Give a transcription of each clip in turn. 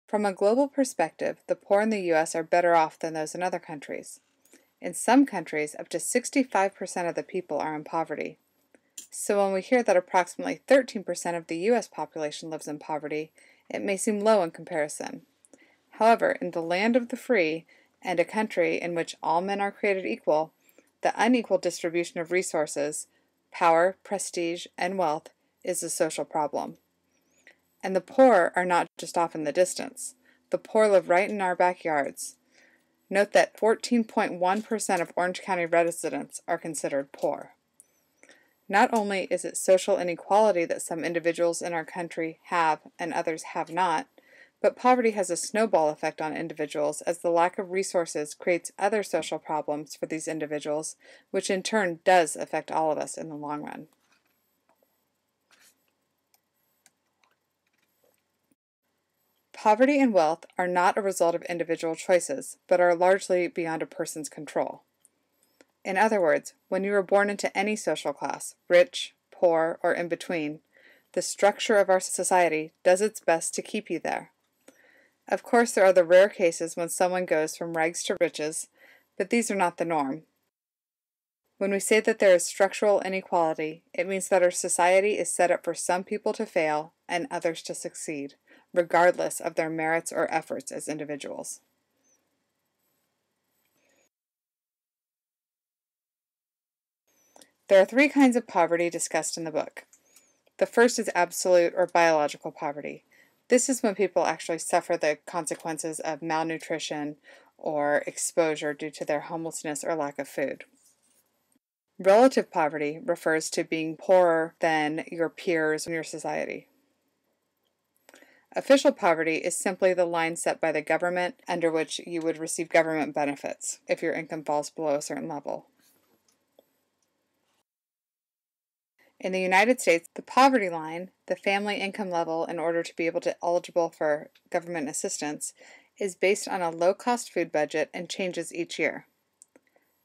From a global perspective, the poor in the U.S. are better off than those in other countries. In some countries, up to 65% of the people are in poverty. So when we hear that approximately 13% of the U.S. population lives in poverty, it may seem low in comparison. However, in the land of the free, and a country in which all men are created equal, the unequal distribution of resources, power, prestige, and wealth is a social problem. And the poor are not just off in the distance. The poor live right in our backyards. Note that 14.1% of Orange County residents are considered poor. Not only is it social inequality that some individuals in our country have and others have not, but poverty has a snowball effect on individuals as the lack of resources creates other social problems for these individuals, which in turn does affect all of us in the long run. Poverty and wealth are not a result of individual choices, but are largely beyond a person's control. In other words, when you are born into any social class, rich, poor, or in between, the structure of our society does its best to keep you there. Of course, there are the rare cases when someone goes from rags to riches, but these are not the norm. When we say that there is structural inequality, it means that our society is set up for some people to fail and others to succeed, regardless of their merits or efforts as individuals. There are three kinds of poverty discussed in the book. The first is absolute or biological poverty. This is when people actually suffer the consequences of malnutrition or exposure due to their homelessness or lack of food. Relative poverty refers to being poorer than your peers in your society. Official poverty is simply the line set by the government under which you would receive government benefits if your income falls below a certain level. In the United States, the poverty line, the family income level in order to be able to eligible for government assistance, is based on a low-cost food budget and changes each year.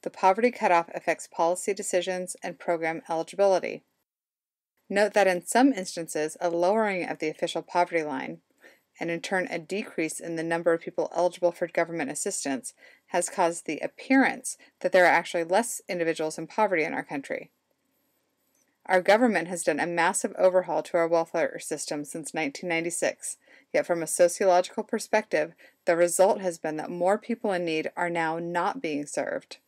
The poverty cutoff affects policy decisions and program eligibility. Note that in some instances, a lowering of the official poverty line, and in turn a decrease in the number of people eligible for government assistance, has caused the appearance that there are actually less individuals in poverty in our country. Our government has done a massive overhaul to our welfare system since 1996, yet from a sociological perspective, the result has been that more people in need are now not being served.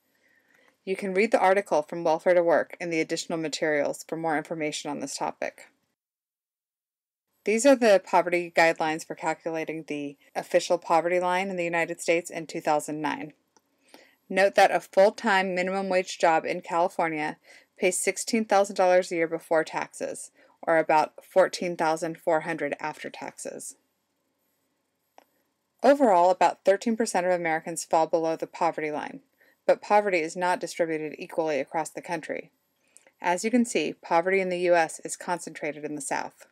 You can read the article From Welfare to Work in the additional materials for more information on this topic. These are the poverty guidelines for calculating the official poverty line in the United States in 2009. Note that a full-time minimum wage job in California pays $16,000 a year before taxes, or about $14,400 after taxes. Overall, about 13% of Americans fall below the poverty line, but poverty is not distributed equally across the country. As you can see, poverty in the U.S. is concentrated in the South.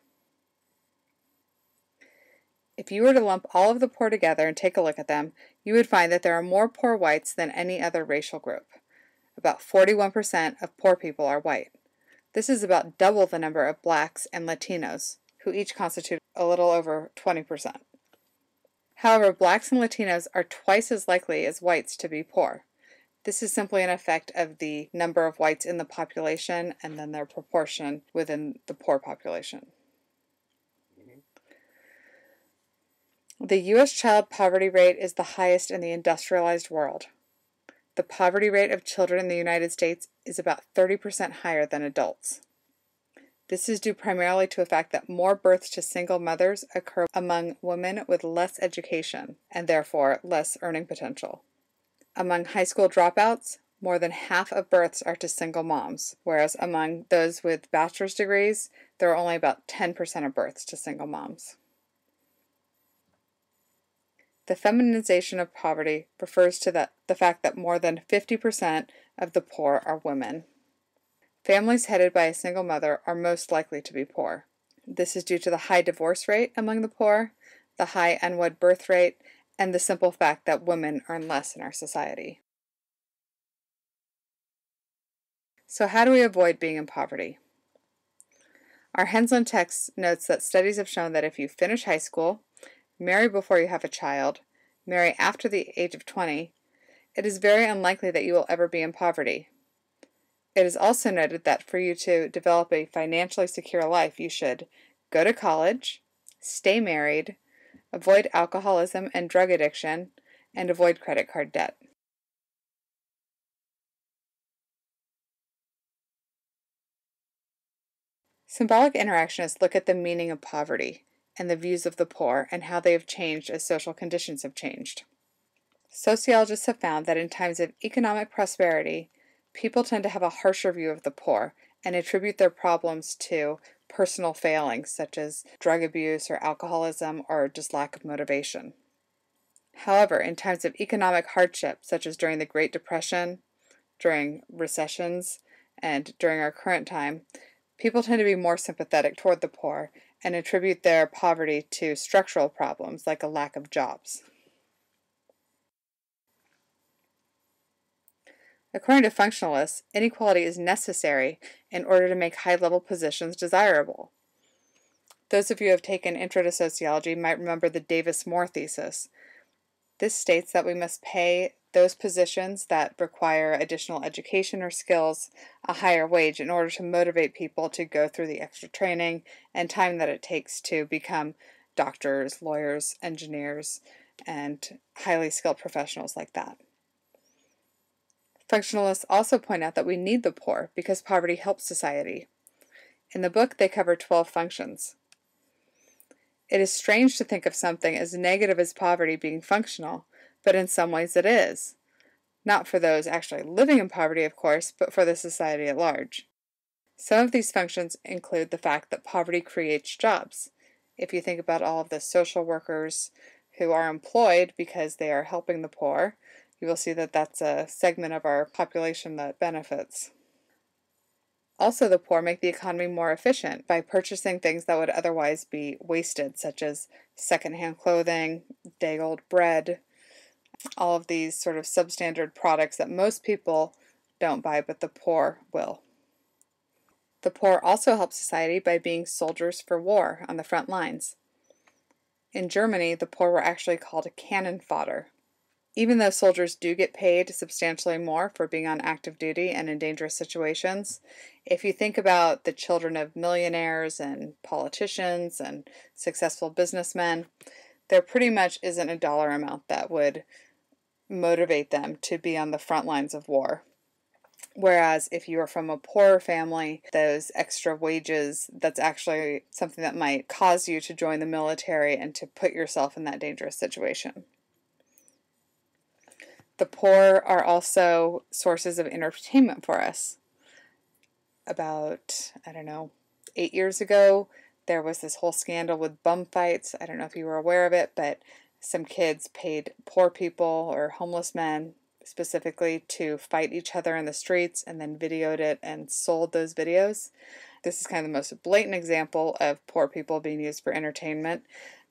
If you were to lump all of the poor together and take a look at them, you would find that there are more poor whites than any other racial group. About 41% of poor people are white. This is about double the number of blacks and Latinos, who each constitute a little over 20%. However, blacks and Latinos are twice as likely as whites to be poor. This is simply an effect of the number of whites in the population and then their proportion within the poor population. The U.S. child poverty rate is the highest in the industrialized world. The poverty rate of children in the United States is about 30% higher than adults. This is due primarily to the fact that more births to single mothers occur among women with less education and therefore less earning potential. Among high school dropouts, more than half of births are to single moms, whereas among those with bachelor's degrees, there are only about 10% of births to single moms. The feminization of poverty refers to the fact that more than 50% of the poor are women. Families headed by a single mother are most likely to be poor. This is due to the high divorce rate among the poor, the high unwed birth rate, and the simple fact that women earn less in our society. So how do we avoid being in poverty? Our Henslin text notes that studies have shown that if you finish high school, marry before you have a child, marry after the age of 20, it is very unlikely that you will ever be in poverty. It is also noted that for you to develop a financially secure life, you should go to college, stay married, avoid alcoholism and drug addiction, and avoid credit card debt. Symbolic interactionists look at the meaning of poverty and the views of the poor and how they have changed as social conditions have changed. Sociologists have found that in times of economic prosperity, people tend to have a harsher view of the poor and attribute their problems to personal failings such as drug abuse or alcoholism or just lack of motivation. However, in times of economic hardship, such as during the Great Depression, during recessions, and during our current time, people tend to be more sympathetic toward the poor and attribute their poverty to structural problems like a lack of jobs. According to functionalists, inequality is necessary in order to make high-level positions desirable. Those of you who have taken Intro to Sociology might remember the Davis-Moore thesis. This states that we must pay those positions that require additional education or skills a higher wage in order to motivate people to go through the extra training and time that it takes to become doctors, lawyers, engineers, and highly skilled professionals like that. Functionalists also point out that we need the poor because poverty helps society. In the book, they cover 12 functions. It is strange to think of something as negative as poverty being functional, but in some ways it is. Not for those actually living in poverty, of course, but for the society at large. Some of these functions include the fact that poverty creates jobs. If you think about all of the social workers who are employed because they are helping the poor, you will see that that's a segment of our population that benefits. Also, the poor make the economy more efficient by purchasing things that would otherwise be wasted, such as secondhand clothing, day-old bread, all of these sort of substandard products that most people don't buy, but the poor will. The poor also help society by being soldiers for war on the front lines. In Germany, the poor were actually called cannon fodder. Even though soldiers do get paid substantially more for being on active duty and in dangerous situations, if you think about the children of millionaires and politicians and successful businessmen, there pretty much isn't a dollar amount that would motivate them to be on the front lines of war. Whereas if you are from a poorer family, those extra wages, that's actually something that might cause you to join the military and to put yourself in that dangerous situation. The poor are also sources of entertainment for us. About, 8 years ago, there was this whole scandal with bum fights. I don't know if you were aware of it, but some kids paid poor people or homeless men specifically to fight each other in the streets and then videoed it and sold those videos. This is kind of the most blatant example of poor people being used for entertainment.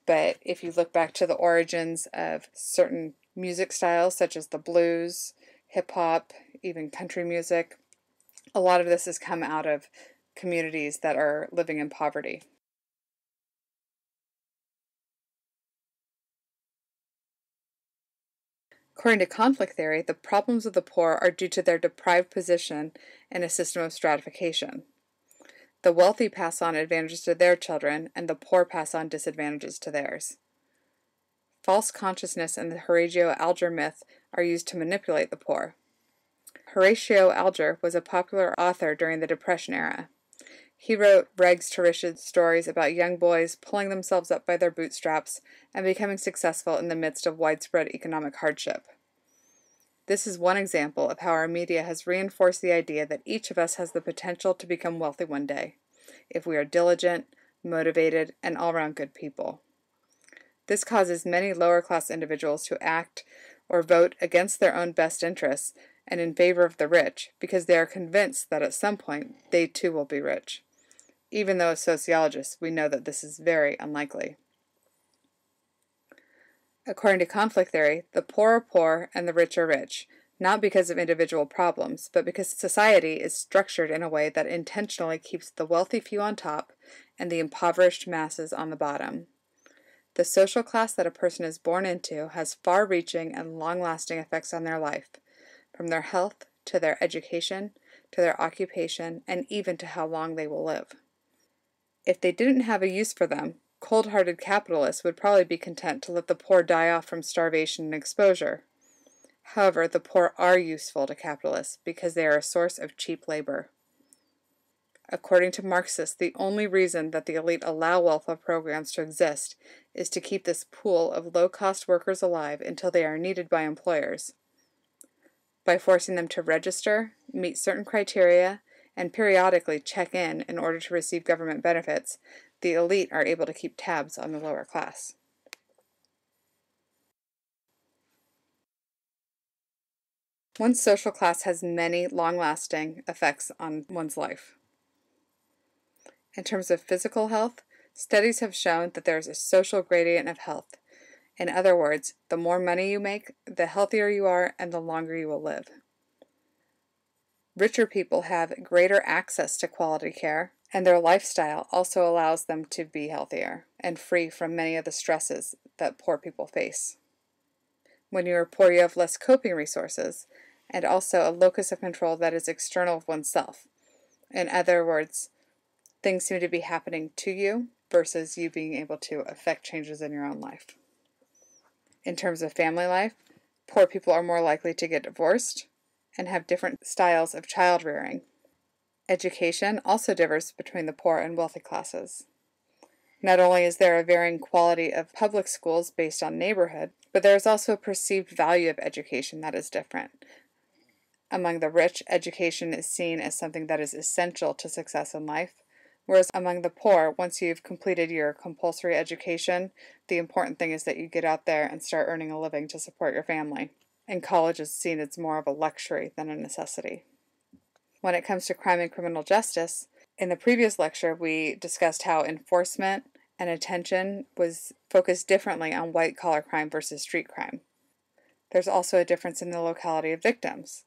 But if you look back to the origins of certain music styles such as the blues, hip-hop, even country music, a lot of this has come out of communities that are living in poverty. According to conflict theory, the problems of the poor are due to their deprived position in a system of stratification. The wealthy pass on advantages to their children, and the poor pass on disadvantages to theirs. False consciousness and the Horatio Alger myth are used to manipulate the poor. Horatio Alger was a popular author during the Depression era. He wrote rags to riches stories about young boys pulling themselves up by their bootstraps and becoming successful in the midst of widespread economic hardship. This is one example of how our media has reinforced the idea that each of us has the potential to become wealthy one day, if we are diligent, motivated, and all-around good people. This causes many lower-class individuals to act or vote against their own best interests and in favor of the rich because they are convinced that at some point they too will be rich. Even though as sociologists we know that this is very unlikely. According to conflict theory, the poor are poor and the rich are rich, not because of individual problems, but because society is structured in a way that intentionally keeps the wealthy few on top and the impoverished masses on the bottom. The social class that a person is born into has far-reaching and long-lasting effects on their life, from their health to their education, to their occupation, and even to how long they will live. If they didn't have a use for them, cold-hearted capitalists would probably be content to let the poor die off from starvation and exposure. However, the poor are useful to capitalists because they are a source of cheap labor. According to Marxists, the only reason that the elite allow welfare programs to exist is to keep this pool of low-cost workers alive until they are needed by employers. By forcing them to register, meet certain criteria, and periodically check in order to receive government benefits, the elite are able to keep tabs on the lower class. One social class has many long-lasting effects on one's life. In terms of physical health, studies have shown that there is a social gradient of health. In other words, the more money you make, the healthier you are and the longer you will live. Richer people have greater access to quality care, and their lifestyle also allows them to be healthier and free from many of the stresses that poor people face. When you are poor, you have less coping resources, and also a locus of control that is external of oneself. In other words, things seem to be happening to you versus you being able to affect changes in your own life. In terms of family life, poor people are more likely to get divorced and have different styles of child rearing. Education also differs between the poor and wealthy classes. Not only is there a varying quality of public schools based on neighborhood, but there is also a perceived value of education that is different. Among the rich, education is seen as something that is essential to success in life, whereas among the poor, once you've completed your compulsory education, the important thing is that you get out there and start earning a living to support your family. And college is seen as more of a luxury than a necessity. When it comes to crime and criminal justice, in the previous lecture we discussed how enforcement and attention was focused differently on white-collar crime versus street crime. There's also a difference in the locality of victims.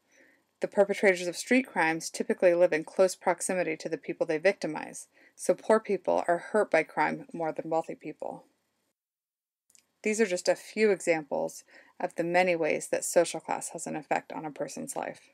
The perpetrators of street crimes typically live in close proximity to the people they victimize, so poor people are hurt by crime more than wealthy people. These are just a few examples of the many ways that social class has an effect on a person's life.